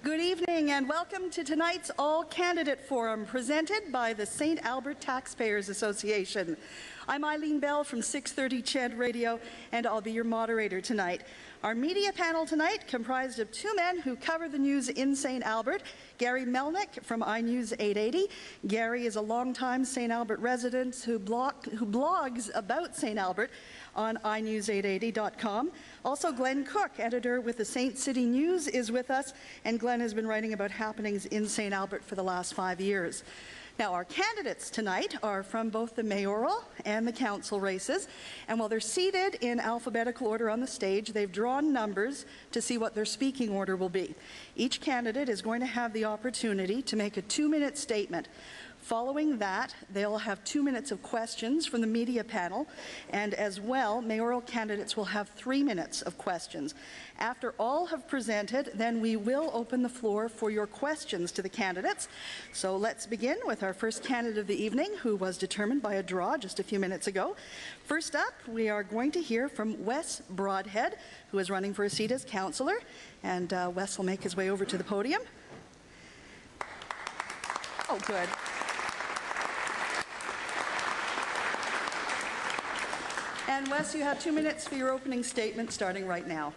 Good evening and welcome to tonight's All-Candidate Forum presented by the St. Albert Taxpayers Association. I'm Eileen Bell from 630 CHED Radio and I'll be your moderator tonight. Our media panel tonight comprised of two men who cover the news in St. Albert. Gary Melnick from iNews 880. Gary is a longtime St. Albert resident who blogs about St. Albert on inews880.com. Also, Glen Cook, editor with the St. City News, is with us, and Glen has been writing about happenings in St. Albert for the last 5 years. Now, our candidates tonight are from both the mayoral and the council races, and while they're seated in alphabetical order on the stage, they've drawn numbers to see what their speaking order will be. Each candidate is going to have the opportunity to make a 2-minute statement. Following that, they'll have 2 minutes of questions from the media panel, and as well, mayoral candidates will have 3 minutes of questions. After all have presented, then we will open the floor for your questions to the candidates. So let's begin with our first candidate of the evening, who was determined by a draw just a few minutes ago. First up, we are going to hear from Wes Broadhead, who is running for a seat as councillor, and Wes will make his way over to the podium. Oh, good. And Wes, you have 2 minutes for your opening statement starting right now.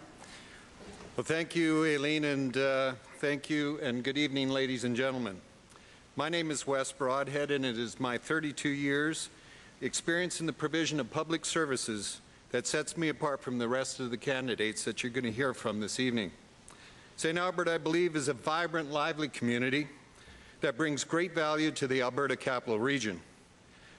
Well, thank you, Aileen, and thank you, and good evening, ladies and gentlemen. My name is Wes Broadhead, and it is my 32 years experience in the provision of public services that sets me apart from the rest of the candidates that you're going to hear from this evening. St. Albert, I believe, is a vibrant, lively community that brings great value to the Alberta Capital Region.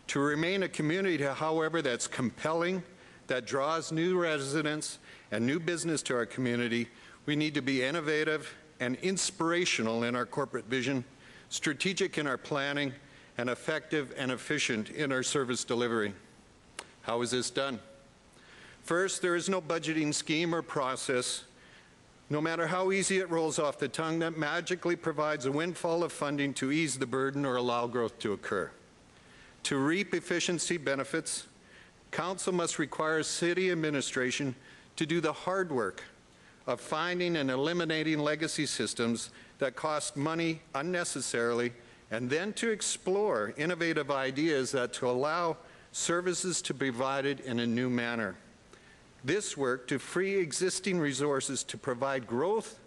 To remain a community, however, that's compelling, that draws new residents and new business to our community, we need to be innovative and inspirational in our corporate vision, strategic in our planning, and effective and efficient in our service delivery. How is this done? First, there is no budgeting scheme or process, no matter how easy it rolls off the tongue, that magically provides a windfall of funding to ease the burden or allow growth to occur. To reap efficiency benefits, Council must require City administration to do the hard work of finding and eliminating legacy systems that cost money unnecessarily, and then to explore innovative ideas that to allow services to be provided in a new manner. This work to free existing resources to provide growth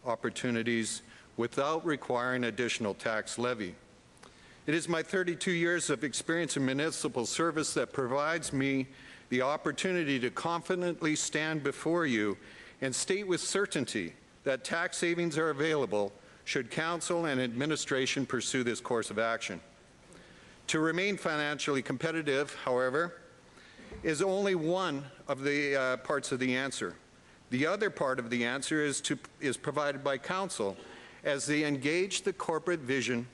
opportunities without requiring additional tax levy. It is my 32 years of experience in municipal service that provides me the opportunity to confidently stand before you and state with certainty that tax savings are available should Council and administration pursue this course of action. To remain financially competitive, however, is only one of the parts of the answer. The other part of the answer is provided by Council as they engage the corporate vision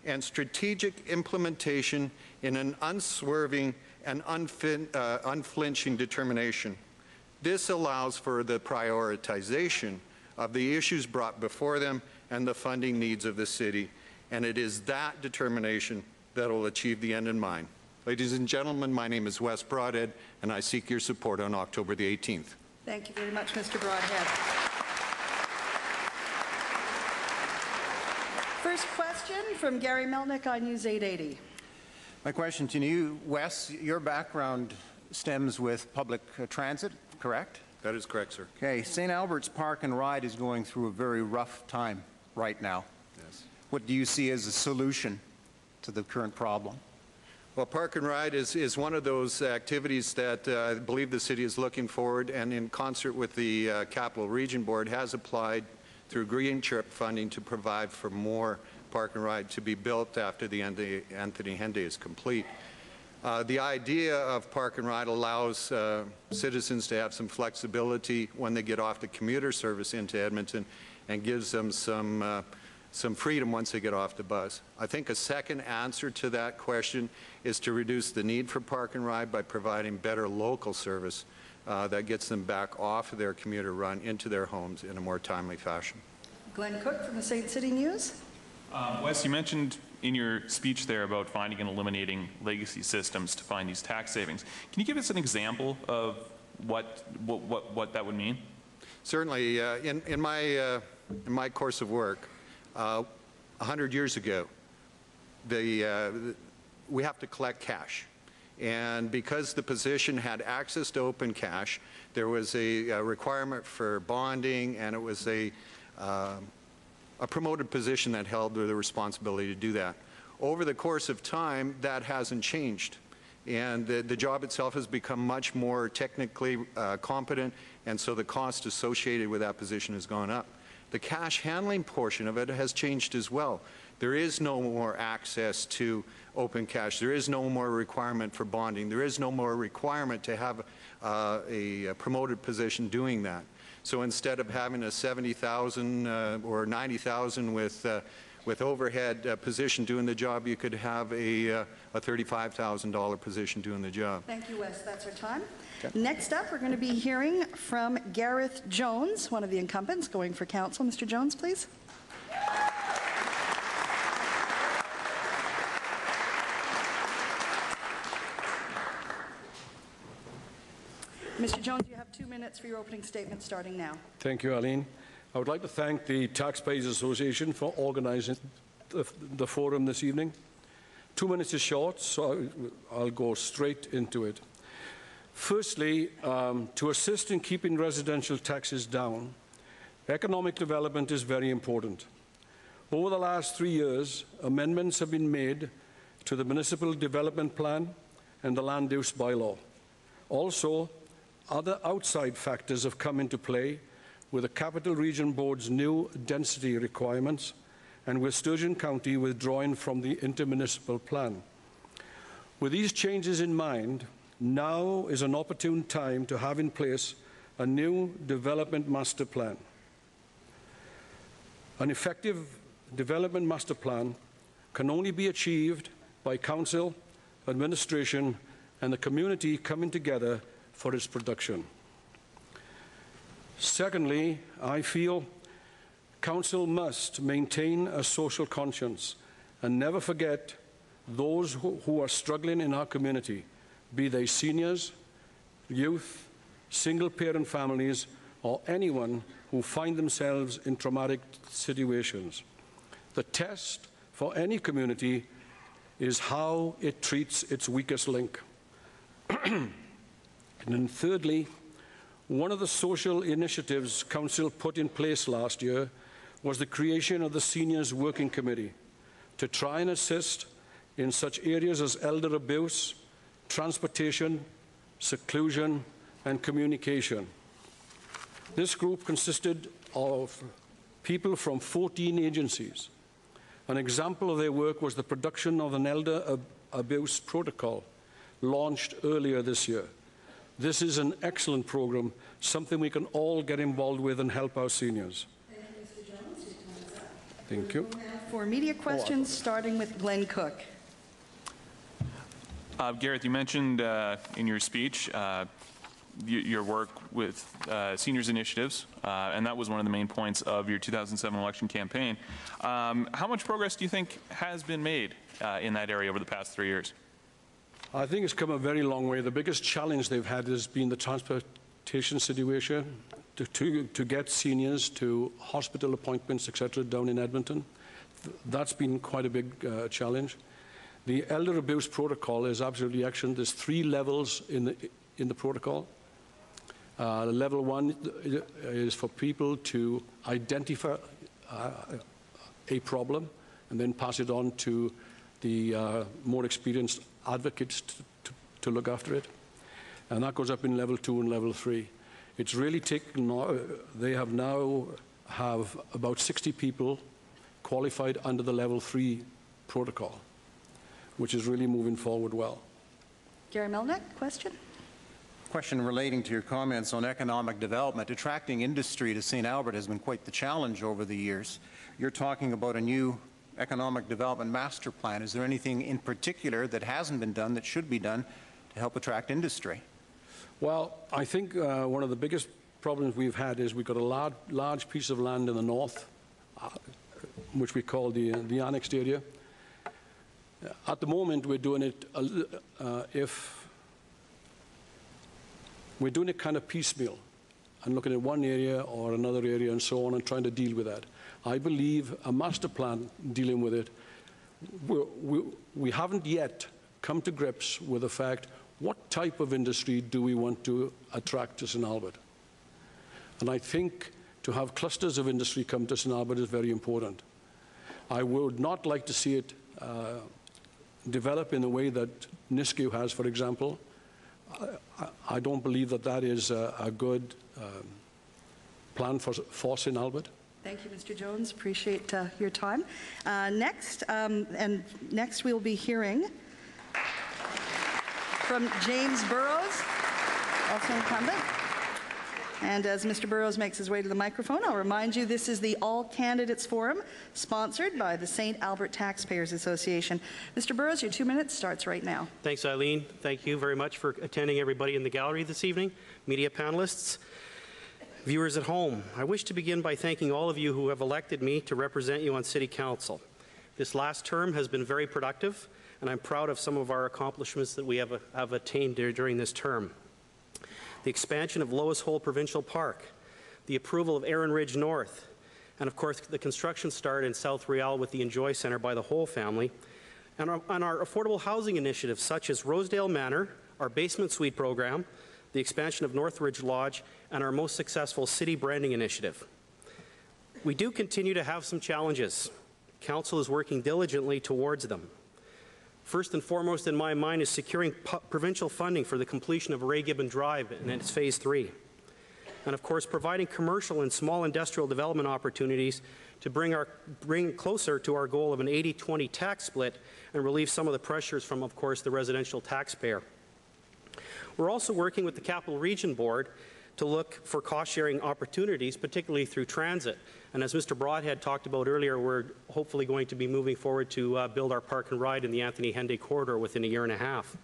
and strategic implementation in an unswerving and unflinching determination. This allows for the prioritization of the issues brought before them and the funding needs of the city, and it is that determination that will achieve the end in mind. Ladies and gentlemen, my name is Wes Broadhead, and I seek your support on October the 18th. Thank you very much, Mr. Broadhead. First question from Gary Melnick, iNews 880. My question to you, Wes, your background stems with public transit, correct? That is correct, sir. Okay, St. Albert's Park and Ride is going through a very rough time right now. Yes. What do you see as a solution to the current problem? Well, Park and Ride is one of those activities that I believe the city is looking forward, and in concert with the Capital Region Board has applied through Green Chip funding to provide for more Park and Ride to be built after the Anthony Henday is complete. The idea of Park and Ride allows citizens to have some flexibility when they get off the commuter service into Edmonton and gives them some freedom once they get off the bus. I think a second answer to that question is to reduce the need for Park and Ride by providing better local service that gets them back off of their commuter run into their homes in a more timely fashion. Glen Cook from the St. City News. Wes, you mentioned in your speech there about finding and eliminating legacy systems to find these tax savings. Can you give us an example of what that would mean? Certainly. In my in my course of work, 100 years ago, we have to collect cash. And because the position had access to open cash, there was a requirement for bonding, and it was a promoted position that held the responsibility to do that. Over the course of time, that hasn't changed. And the job itself has become much more technically competent, and so the cost associated with that position has gone up. The cash handling portion of it has changed as well. There is no more access to open cash. There is no more requirement for bonding. There is no more requirement to have a promoted position doing that. So instead of having a $70,000 or $90,000 with overhead position doing the job, you could have a $35,000 position doing the job. Thank you, Wes. That's our time. Okay. Next up, we're going to be hearing from Gareth Jones, one of the incumbents going for council. Mr. Jones, please. Mr. Jones, you have 2 minutes for your opening statement starting now. Thank you, Arlene. I would like to thank the Taxpayers Association for organizing the forum this evening. 2 minutes is short, so I'll go straight into it. Firstly, to assist in keeping residential taxes down, economic development is very important. Over the last 3 years, amendments have been made to the Municipal Development Plan and the Land Use Bylaw. Also, other outside factors have come into play with the Capital Region Board's new density requirements and with Sturgeon County withdrawing from the intermunicipal plan. With these changes in mind, now is an opportune time to have in place a new development master plan. An effective development master plan can only be achieved by council, administration, and the community coming together for its production. Secondly, I feel council must maintain a social conscience and never forget those who are struggling in our community, be they seniors, youth, single-parent families, or anyone who find themselves in traumatic situations. The test for any community is how it treats its weakest link. And then thirdly, one of the social initiatives Council put in place last year was the creation of the Seniors Working Committee to try and assist in such areas as elder abuse, transportation, seclusion, and communication. This group consisted of people from 14 agencies. An example of their work was the production of an elder abuse protocol launched earlier this year. This is an excellent program, something we can all get involved with and help our seniors. Thank you, Mr. Jones. Your time is up. Thank you. For media questions, starting with Glen Cook. Gareth, you mentioned in your speech your work with seniors initiatives, and that was one of the main points of your 2007 election campaign. How much progress do you think has been made in that area over the past 3 years? I think it's come a very long way. The biggest challenge they've had has been the transportation situation to get seniors to hospital appointments, etc., down in Edmonton. That's been quite a big challenge. The elder abuse protocol is absolutely excellent. There's 3 levels in the protocol. Level 1 is for people to identify a problem and then pass it on to the more experienced advocates to look after it. And that goes up in level 2 and level 3. It's really taken, they have now have about 60 people qualified under the level 3 protocol, which is really moving forward well. Gary Melnick, question? Question relating to your comments on economic development. Attracting industry to St. Albert has been quite the challenge over the years. You're talking about a new economic development master plan. Is there anything in particular that hasn't been done that should be done to help attract industry? Well, I think one of the biggest problems we've had is we've got a large piece of land in the north, which we call the annexed area. At the moment, we're doing it we're doing it kind of piecemeal. and looking at one area or another area and so on and trying to deal with that. I believe a master plan dealing with it, we haven't yet come to grips with the fact, what type of industry do we want to attract to St. Albert? And I think to have clusters of industry come to St. Albert is very important. I would not like to see it develop in the way that Nisku has, for example. I don't believe that that is a good plan for St. Albert. Thank you, Mr. Jones. Appreciate your time. Next we'll be hearing from James Burrows, also incumbent. And as Mr. Burrows makes his way to the microphone, I'll remind you this is the All Candidates Forum, sponsored by the St. Albert Taxpayers Association. Mr. Burrows, your 2 minutes starts right now. Thanks, Eileen. Thank you very much for attending, everybody in the gallery this evening, media panelists, viewers at home. I wish to begin by thanking all of you who have elected me to represent you on City Council. This last term has been very productive, and I'm proud of some of our accomplishments that we have attained during this term. The expansion of Lois Hole Provincial Park, the approval of Erin Ridge North, and of course the construction start in South Riel with the Enjoy Centre by the Hole family, and our affordable housing initiatives such as Rosedale Manor, our basement suite program, the expansion of Northridge Lodge, and our most successful city branding initiative. We do continue to have some challenges. Council is working diligently towards them. First and foremost in my mind is securing provincial funding for the completion of Ray Gibbon Drive and its Phase 3. And of course, providing commercial and small industrial development opportunities to bring closer to our goal of an 80-20 tax split and relieve some of the pressures from, of course, the residential taxpayer. We're also working with the Capital Region Board to look for cost-sharing opportunities, particularly through transit. And as Mr. Broadhead talked about earlier, we're hopefully going to be moving forward to build our park and ride in the Anthony Henday corridor within a year and a half.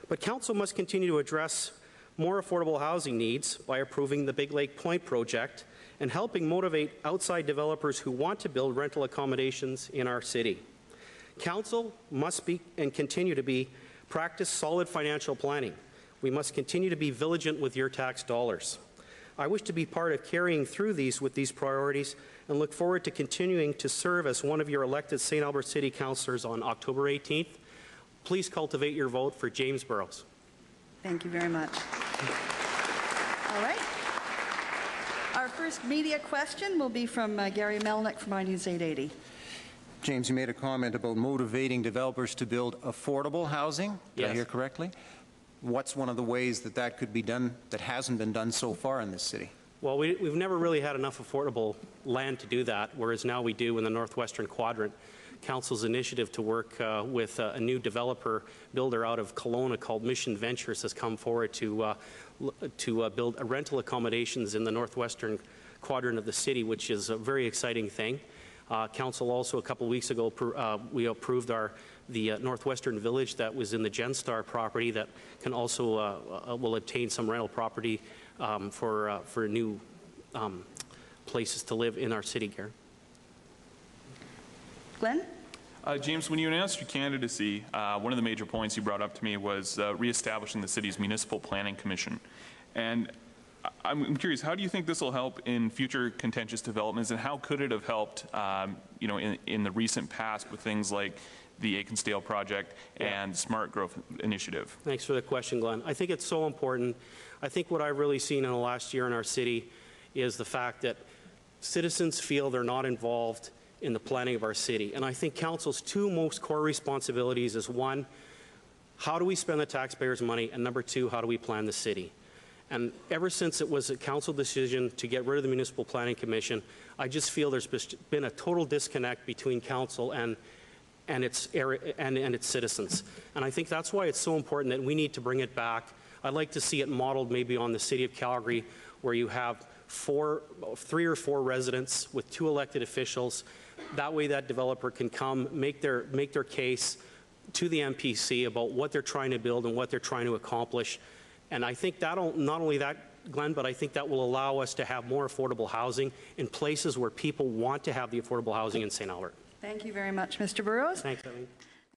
But Council must continue to address more affordable housing needs by approving the Big Lake Point project and helping motivate outside developers who want to build rental accommodations in our city. Council must be and continue to practice solid financial planning. We must continue to be vigilant with your tax dollars. I wish to be part of carrying through with these priorities and look forward to continuing to serve as one of your elected St. Albert City Councillors on October 18th. Please cultivate your vote for James Burrows. Thank you very much. All right. Our first media question will be from Gary Melnick from iNews 880. James, you made a comment about motivating developers to build affordable housing. Did I hear correctly? What's one of the ways that could be done that hasn't been done so far in this city? Well, we've never really had enough affordable land to do that, whereas now we do in the Northwestern Quadrant. Council's initiative to work with a new developer builder out of Kelowna called Mission Ventures has come forward to build rental accommodations in the Northwestern Quadrant of the city, which is a very exciting thing. Council also a couple of weeks ago we approved the Northwestern Village that was in the Genstar property that can also will obtain some rental property for new places to live in our city, Gary. Glenn? James, when you announced your candidacy, one of the major points you brought up to me was reestablishing the city's Municipal Planning Commission. And I'm curious, how do you think this will help in future contentious developments, and how could it have helped, in the recent past with things like the Aiken-Stale project and Smart Growth Initiative? Thanks for the question, Glenn. I think it's so important. I think what I've really seen in the last year in our city is the fact that citizens feel they're not involved in the planning of our city. And I think Council's two most core responsibilities is, one, how do we spend the taxpayers' money, and number two, how do we plan the city? And ever since it was a Council decision to get rid of the Municipal Planning Commission, I just feel there's been a total disconnect between Council and its citizens. And I think that's why it's so important that we need to bring it back. I'd like to see it modeled maybe on the City of Calgary, where you have 3 or 4 residents with 2 elected officials. That way that developer can come, make their case to the MPC about what they're trying to build and what they're trying to accomplish. And I think that'll, not only that, Glenn, but I think that will allow us to have more affordable housing in places where people want to have the affordable housing in St. Albert. Thank you very much, Mr. Burrows. Thanks, Eileen.